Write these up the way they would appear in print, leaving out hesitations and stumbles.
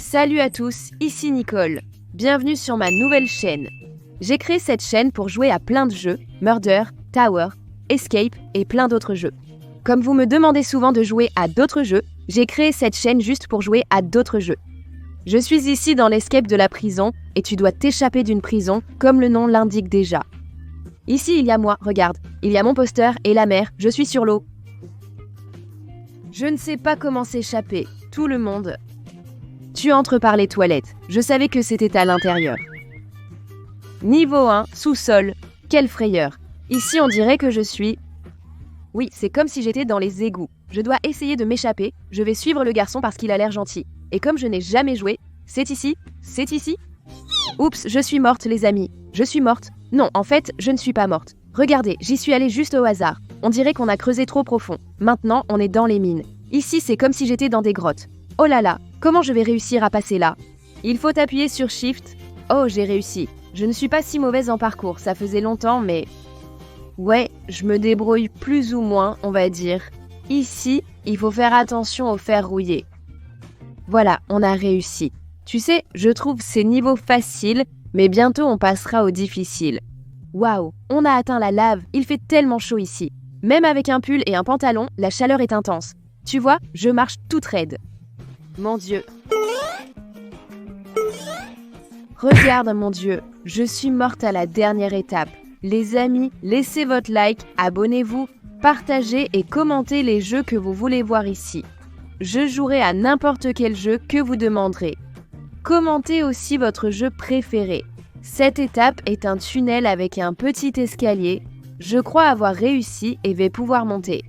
Salut à tous, ici Nicole. Bienvenue sur ma nouvelle chaîne. J'ai créé cette chaîne pour jouer à plein de jeux, Murder, Tower, Escape et plein d'autres jeux. Comme vous me demandez souvent de jouer à d'autres jeux, j'ai créé cette chaîne juste pour jouer à d'autres jeux. Je suis ici dans l'escape de la prison et tu dois t'échapper d'une prison comme le nom l'indique déjà. Ici il y a moi, regarde, il y a mon poster et la mer, je suis sur l'eau. Je ne sais pas comment s'échapper, tout le monde. Tu entres par les toilettes, je savais que c'était à l'intérieur. Niveau 1, sous-sol, quelle frayeur. Ici on dirait que je suis... Oui, c'est comme si j'étais dans les égouts. Je dois essayer de m'échapper, je vais suivre le garçon parce qu'il a l'air gentil. Et comme je n'ai jamais joué, c'est ici. Oups, je suis morte les amis, je suis morte. Non, en fait, je ne suis pas morte. Regardez, j'y suis allée juste au hasard. On dirait qu'on a creusé trop profond. Maintenant, on est dans les mines. Ici, c'est comme si j'étais dans des grottes. Oh là là, comment je vais réussir à passer là? Il faut appuyer sur Shift. Oh, j'ai réussi. Je ne suis pas si mauvaise en parcours, ça faisait longtemps, mais... Ouais, je me débrouille plus ou moins, on va dire. Ici, il faut faire attention aux fers rouillés. Voilà, on a réussi. Tu sais, je trouve ces niveaux faciles, mais bientôt on passera aux difficiles. Waouh, on a atteint la lave, il fait tellement chaud ici. Même avec un pull et un pantalon, la chaleur est intense. Tu vois, je marche toute raide. Mon Dieu. Regarde mon Dieu, je suis morte à la dernière étape. Les amis, laissez votre like, abonnez-vous, partagez et commentez les jeux que vous voulez voir ici. Je jouerai à n'importe quel jeu que vous demanderez. Commentez aussi votre jeu préféré. Cette étape est un tunnel avec un petit escalier. Je crois avoir réussi et vais pouvoir monter.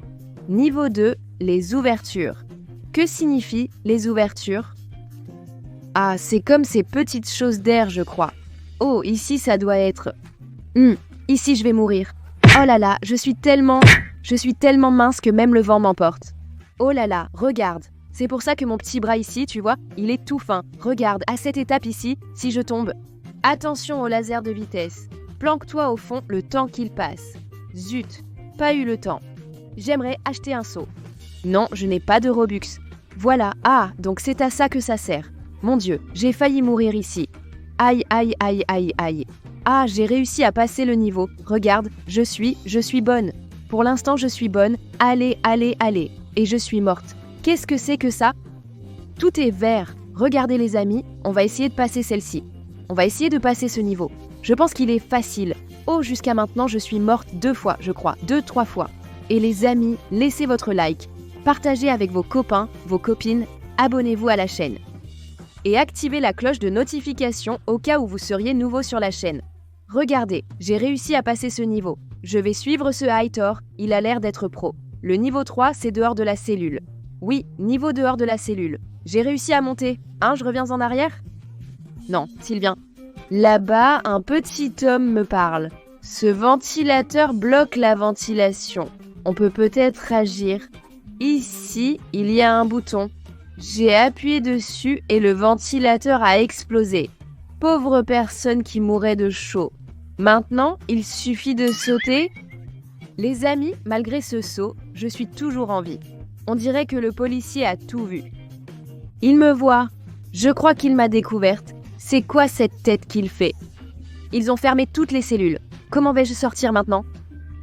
Niveau 2, les ouvertures. Que signifient les ouvertures? Ah, c'est comme ces petites choses d'air, je crois. Oh, ici ça doit être... Ici je vais mourir. Oh là là, je suis tellement mince que même le vent m'emporte. Oh là là, regarde. C'est pour ça que mon petit bras ici, tu vois, il est tout fin. Regarde, à cette étape ici, si je tombe. Attention au laser de vitesse. Planque-toi au fond le temps qu'il passe. Zut, pas eu le temps. J'aimerais acheter un seau. Non, je n'ai pas de Robux. Voilà, ah, donc c'est à ça que ça sert. Mon Dieu, j'ai failli mourir ici. Aïe, aïe, aïe, aïe, aïe. Ah, j'ai réussi à passer le niveau. Regarde, je suis bonne. Pour l'instant, je suis bonne. Allez, allez, allez. Et je suis morte. Qu'est-ce que c'est que ça? Tout est vert. Regardez les amis, on va essayer de passer celle-ci. On va essayer de passer ce niveau. Je pense qu'il est facile. Oh, jusqu'à maintenant, je suis morte 2 fois, je crois. 2-3 fois. Et les amis, laissez votre like. Partagez avec vos copains, vos copines. Abonnez-vous à la chaîne. Et activez la cloche de notification au cas où vous seriez nouveau sur la chaîne. Regardez, j'ai réussi à passer ce niveau. Je vais suivre ce Hightor, il a l'air d'être pro. Le niveau 3, c'est dehors de la cellule. Oui, niveau dehors de la cellule. J'ai réussi à monter. Je reviens en arrière? Non, Sylvain. Là-bas, un petit homme me parle. Ce ventilateur bloque la ventilation. On peut peut-être agir. Ici, il y a un bouton. J'ai appuyé dessus et le ventilateur a explosé. Pauvre personne qui mourait de chaud. Maintenant, il suffit de sauter. Les amis, malgré ce saut, je suis toujours en vie. On dirait que le policier a tout vu. Il me voit. Je crois qu'il m'a découverte. C'est quoi cette tête qu'il fait? Ils ont fermé toutes les cellules. Comment vais-je sortir maintenant?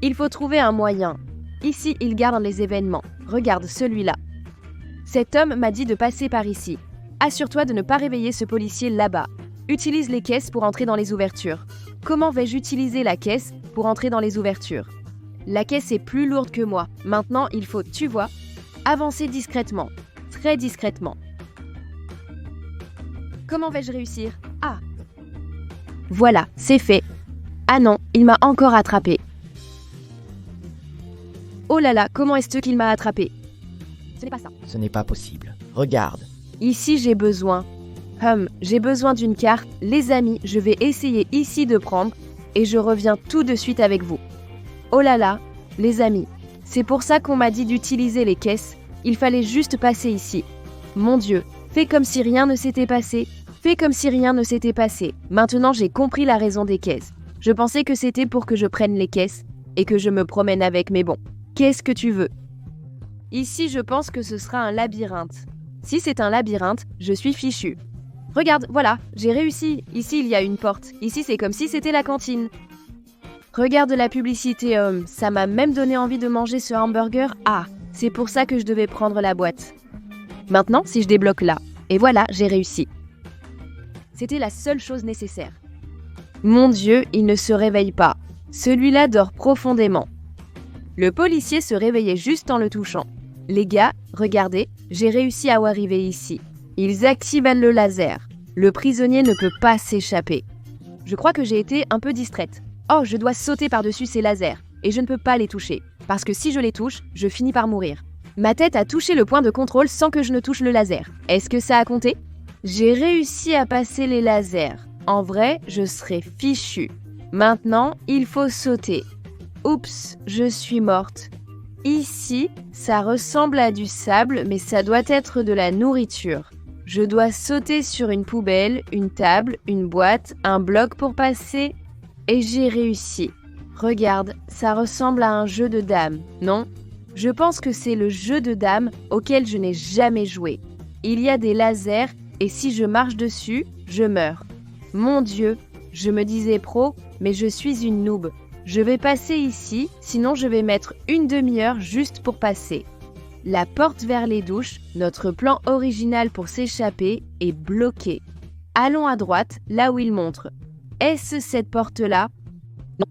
Il faut trouver un moyen. Ici, il garde les événements. Regarde celui-là. Cet homme m'a dit de passer par ici. Assure-toi de ne pas réveiller ce policier là-bas. Utilise les caisses pour entrer dans les ouvertures. Comment vais-je utiliser la caisse pour entrer dans les ouvertures? La caisse est plus lourde que moi. Maintenant, il faut, tu vois, avancer discrètement. Très discrètement. Comment vais-je réussir? Ah! Voilà, c'est fait. Ah non, il m'a encore attrapé. Oh là là, comment est-ce qu'il m'a attrapé? Ce n'est pas ça. Ce n'est pas possible. Regarde. Ici, j'ai besoin d'une carte. Les amis, je vais essayer ici de prendre et je reviens tout de suite avec vous. Oh là là, les amis, c'est pour ça qu'on m'a dit d'utiliser les caisses. Il fallait juste passer ici. Mon Dieu, fais comme si rien ne s'était passé. Fais comme si rien ne s'était passé. Maintenant, j'ai compris la raison des caisses. Je pensais que c'était pour que je prenne les caisses et que je me promène avec, mais bon. Qu'est-ce que tu veux? Ici, je pense que ce sera un labyrinthe. Si c'est un labyrinthe, je suis fichue. Regarde, voilà, j'ai réussi. Ici, il y a une porte. Ici, c'est comme si c'était la cantine. Regarde la publicité, ça m'a même donné envie de manger ce hamburger. Ah, c'est pour ça que je devais prendre la boîte. Maintenant, si je débloque là, et voilà, j'ai réussi. C'était la seule chose nécessaire. Mon Dieu, il ne se réveille pas. Celui-là dort profondément. Le policier se réveillait juste en le touchant. Les gars, regardez, j'ai réussi à arriver ici. Ils activent le laser. Le prisonnier ne peut pas s'échapper. Je crois que j'ai été un peu distraite. Oh, je dois sauter par-dessus ces lasers. Et je ne peux pas les toucher. Parce que si je les touche, je finis par mourir. Ma tête a touché le point de contrôle sans que je ne touche le laser. Est-ce que ça a compté? J'ai réussi à passer les lasers. En vrai, je serais fichue. Maintenant, il faut sauter. Oups, je suis morte. Ici, ça ressemble à du sable, mais ça doit être de la nourriture. Je dois sauter sur une poubelle, une table, une boîte, un bloc pour passer. Et j'ai réussi. Regarde, ça ressemble à un jeu de dames, non? Je pense que c'est le jeu de dames auquel je n'ai jamais joué. Il y a des lasers et si je marche dessus, je meurs. Mon Dieu, je me disais pro, mais je suis une noob. Je vais passer ici, sinon je vais mettre une demi-heure juste pour passer. La porte vers les douches, notre plan original pour s'échapper, est bloqué. Allons à droite, là où il montre. Est-ce cette porte-là? Non.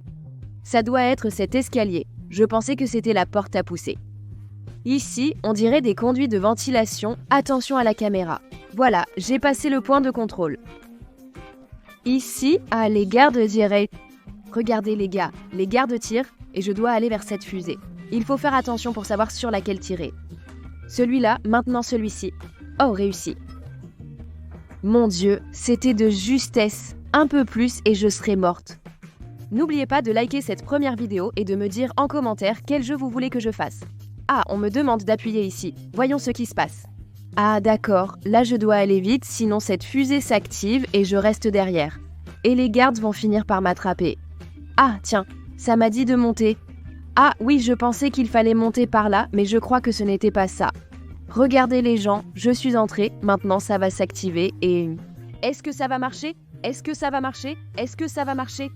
Ça doit être cet escalier. Je pensais que c'était la porte à pousser. Ici, on dirait des conduits de ventilation. Attention à la caméra. Voilà, j'ai passé le point de contrôle. Ici, les gardes diraient... Regardez les gars, les gardes tirent et je dois aller vers cette fusée. Il faut faire attention pour savoir sur laquelle tirer. Celui-là, maintenant celui-ci. Oh, réussi. Mon Dieu, c'était de justesse. Un peu plus et je serais morte. N'oubliez pas de liker cette première vidéo et de me dire en commentaire quel jeu vous voulez que je fasse. Ah, on me demande d'appuyer ici. Voyons ce qui se passe. Ah d'accord, là je dois aller vite, sinon cette fusée s'active et je reste derrière. Et les gardes vont finir par m'attraper. Ah tiens, ça m'a dit de monter. Ah oui, je pensais qu'il fallait monter par là, mais je crois que ce n'était pas ça. Regardez les gens, je suis entrée, maintenant ça va s'activer et... Est-ce que ça va marcher? Est-ce que ça va marcher? Est-ce que ça va marcher?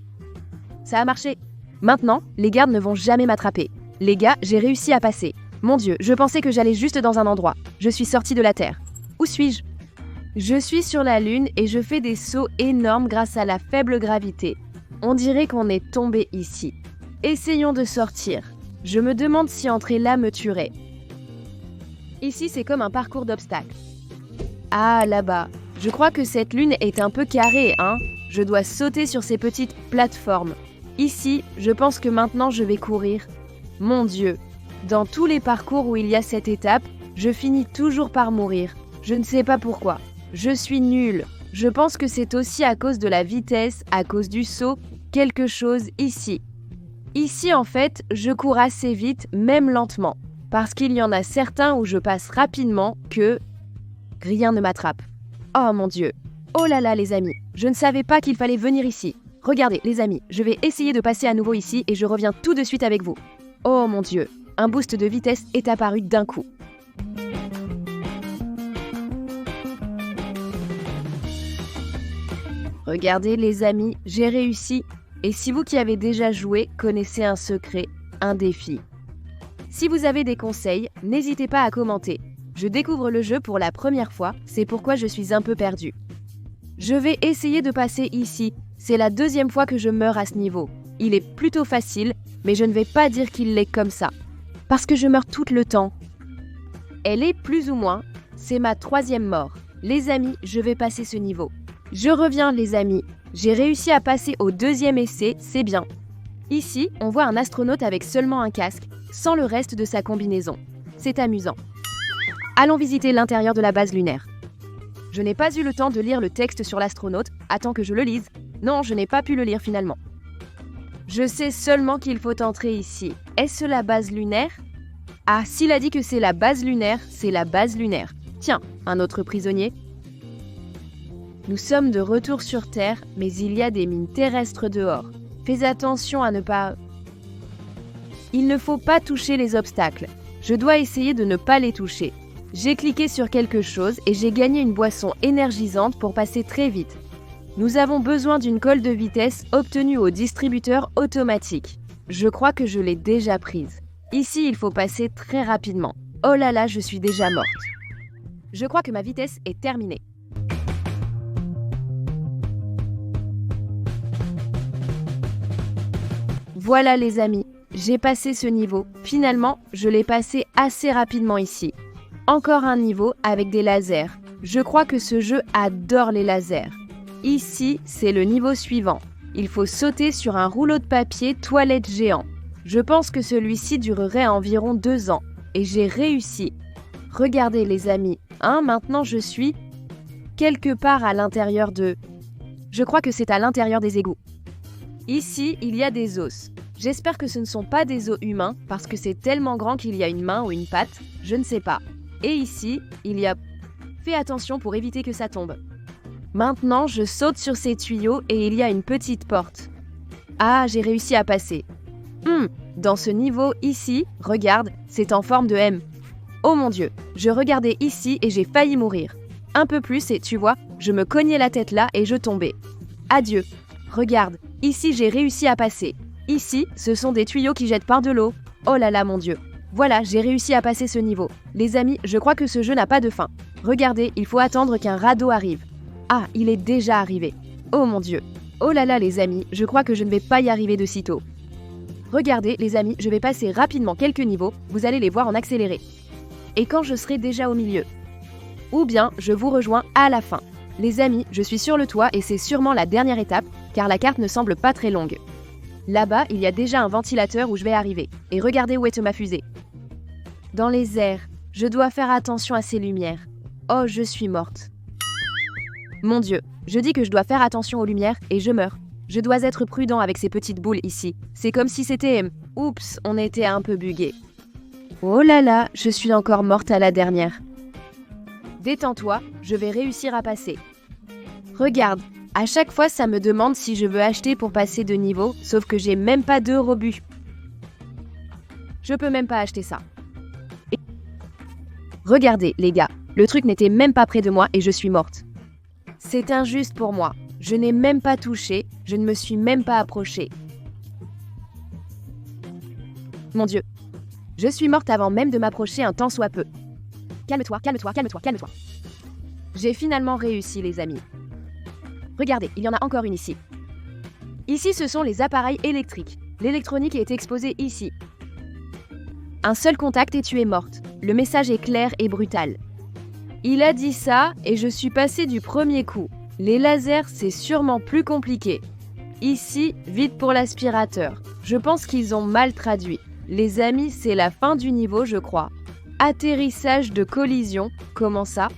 Ça a marché. Maintenant, les gardes ne vont jamais m'attraper. Les gars, j'ai réussi à passer. Mon Dieu, je pensais que j'allais juste dans un endroit. Je suis sortie de la Terre. Où suis-je? Je suis sur la Lune et je fais des sauts énormes grâce à la faible gravité. On dirait qu'on est tombé ici. Essayons de sortir. Je me demande si entrer là me tuerait. Ici, c'est comme un parcours d'obstacles. Ah, là-bas. Je crois que cette lune est un peu carrée, hein? Je dois sauter sur ces petites plateformes. Ici, je pense que maintenant je vais courir. Mon Dieu, dans tous les parcours où il y a cette étape, je finis toujours par mourir. Je ne sais pas pourquoi. Je suis nulle. Je pense que c'est aussi à cause de la vitesse, à cause du saut, quelque chose ici. Ici, en fait, je cours assez vite, même lentement. Parce qu'il y en a certains où je passe rapidement que rien ne m'attrape. Oh mon Dieu. Oh là là les amis, je ne savais pas qu'il fallait venir ici. Regardez les amis, je vais essayer de passer à nouveau ici et je reviens tout de suite avec vous. Oh mon Dieu, un boost de vitesse est apparu d'un coup. Regardez les amis, j'ai réussi. Et si vous qui avez déjà joué connaissez un secret, un défi. Si vous avez des conseils, n'hésitez pas à commenter. Je découvre le jeu pour la première fois, c'est pourquoi je suis un peu perdue. Je vais essayer de passer ici. C'est la deuxième fois que je meurs à ce niveau. Il est plutôt facile, mais je ne vais pas dire qu'il l'est comme ça. Parce que je meurs tout le temps. Elle est plus ou moins. C'est ma 3e mort. Les amis, je vais passer ce niveau. Je reviens les amis. J'ai réussi à passer au 2e essai, c'est bien. Ici, on voit un astronaute avec seulement un casque, sans le reste de sa combinaison. C'est amusant. Allons visiter l'intérieur de la base lunaire. Je n'ai pas eu le temps de lire le texte sur l'astronaute. Attends que je le lise. Non, je n'ai pas pu le lire finalement. Je sais seulement qu'il faut entrer ici. Est-ce la base lunaire? Ah, s'il a dit que c'est la base lunaire, c'est la base lunaire. Tiens, un autre prisonnier. Nous sommes de retour sur Terre, mais il y a des mines terrestres dehors. Fais attention à ne pas... Il ne faut pas toucher les obstacles. Je dois essayer de ne pas les toucher. J'ai cliqué sur quelque chose et j'ai gagné une boisson énergisante pour passer très vite. Nous avons besoin d'une colle de vitesse obtenue au distributeur automatique. Je crois que je l'ai déjà prise. Ici, il faut passer très rapidement. Oh là là, je suis déjà morte. Je crois que ma vitesse est terminée. Voilà les amis, j'ai passé ce niveau. Finalement, je l'ai passé assez rapidement ici. Encore un niveau avec des lasers. Je crois que ce jeu adore les lasers. Ici, c'est le niveau suivant. Il faut sauter sur un rouleau de papier toilette géant. Je pense que celui-ci durerait environ 2 ans. Et j'ai réussi. Regardez les amis, maintenant je suis quelque part à l'intérieur de... Je crois que c'est à l'intérieur des égouts. Ici, il y a des os. J'espère que ce ne sont pas des os humains parce que c'est tellement grand qu'il y a une main ou une patte, je ne sais pas. Et ici, il y a... Fais attention pour éviter que ça tombe. Maintenant, je saute sur ces tuyaux et il y a une petite porte. Ah, j'ai réussi à passer. Dans ce niveau ici, regarde, c'est en forme de M. Oh mon Dieu, je regardais ici et j'ai failli mourir. Un peu plus et tu vois, je me cognais la tête là et je tombais. Adieu. Regarde, ici j'ai réussi à passer. Ici, ce sont des tuyaux qui jettent par de l'eau. Oh là là mon Dieu. Voilà, j'ai réussi à passer ce niveau. Les amis, je crois que ce jeu n'a pas de fin. Regardez, il faut attendre qu'un radeau arrive. Ah, il est déjà arrivé. Oh mon Dieu. Oh là là les amis, je crois que je ne vais pas y arriver de sitôt. Regardez les amis, je vais passer rapidement quelques niveaux, vous allez les voir en accéléré. Et quand je serai déjà au milieu. Ou bien, je vous rejoins à la fin. Les amis, je suis sur le toit et c'est sûrement la dernière étape, car la carte ne semble pas très longue. Là-bas, il y a déjà un ventilateur où je vais arriver. Et regardez où est ma fusée. Dans les airs, je dois faire attention à ces lumières. Oh, je suis morte. Mon Dieu, je dis que je dois faire attention aux lumières et je meurs. Je dois être prudent avec ces petites boules ici. C'est comme si c'était... Oups, on était un peu bugué. Oh là là, je suis encore morte à la dernière. Détends-toi, je vais réussir à passer. Regarde, à chaque fois ça me demande si je veux acheter pour passer de niveau, sauf que j'ai même pas de rebut. Je peux même pas acheter ça. Et... Regardez les gars, le truc n'était même pas près de moi et je suis morte. C'est injuste pour moi. Je n'ai même pas touché, je ne me suis même pas approchée. Mon Dieu. Je suis morte avant même de m'approcher un tant soit peu. Calme-toi, calme-toi, calme-toi, calme-toi. J'ai finalement réussi les amis. Regardez, il y en a encore une ici. Ici, ce sont les appareils électriques. L'électronique est exposée ici. Un seul contact et tu es morte. Le message est clair et brutal. Il a dit ça et je suis passée du premier coup. Les lasers, c'est sûrement plus compliqué. Ici, vite pour l'aspirateur. Je pense qu'ils ont mal traduit. Les amis, c'est la fin du niveau, je crois. Atterrissage de collision, comment ça?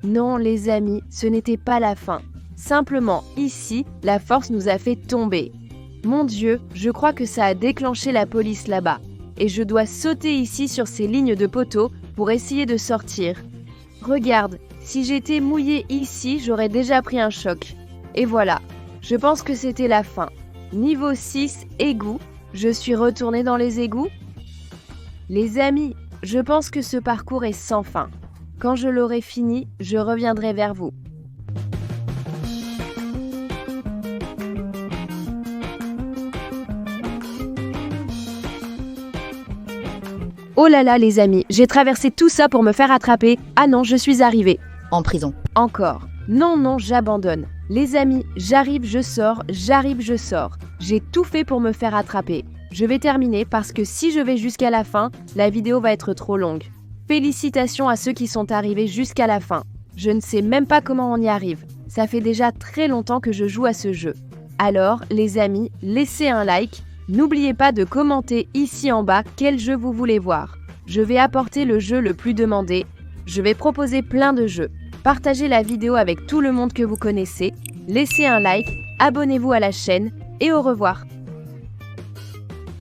Non, les amis, ce n'était pas la fin. Simplement, ici, la force nous a fait tomber. Mon Dieu, je crois que ça a déclenché la police là-bas. Et je dois sauter ici sur ces lignes de poteaux pour essayer de sortir. Regarde, si j'étais mouillée ici, j'aurais déjà pris un choc. Et voilà, je pense que c'était la fin. Niveau 6, égout. Je suis retournée dans les égouts. Les amis, je pense que ce parcours est sans fin. Quand je l'aurai fini, je reviendrai vers vous. Oh là là les amis, j'ai traversé tout ça pour me faire attraper. Ah non, je suis arrivée. En prison. Encore. Non, non, j'abandonne. Les amis, j'arrive, je sors, j'arrive, je sors. J'ai tout fait pour me faire attraper. Je vais terminer parce que si je vais jusqu'à la fin, la vidéo va être trop longue. Félicitations à ceux qui sont arrivés jusqu'à la fin. Je ne sais même pas comment on y arrive. Ça fait déjà très longtemps que je joue à ce jeu. Alors, les amis, laissez un like. N'oubliez pas de commenter ici en bas quel jeu vous voulez voir. Je vais apporter le jeu le plus demandé. Je vais proposer plein de jeux. Partagez la vidéo avec tout le monde que vous connaissez. Laissez un like, abonnez-vous à la chaîne et au revoir.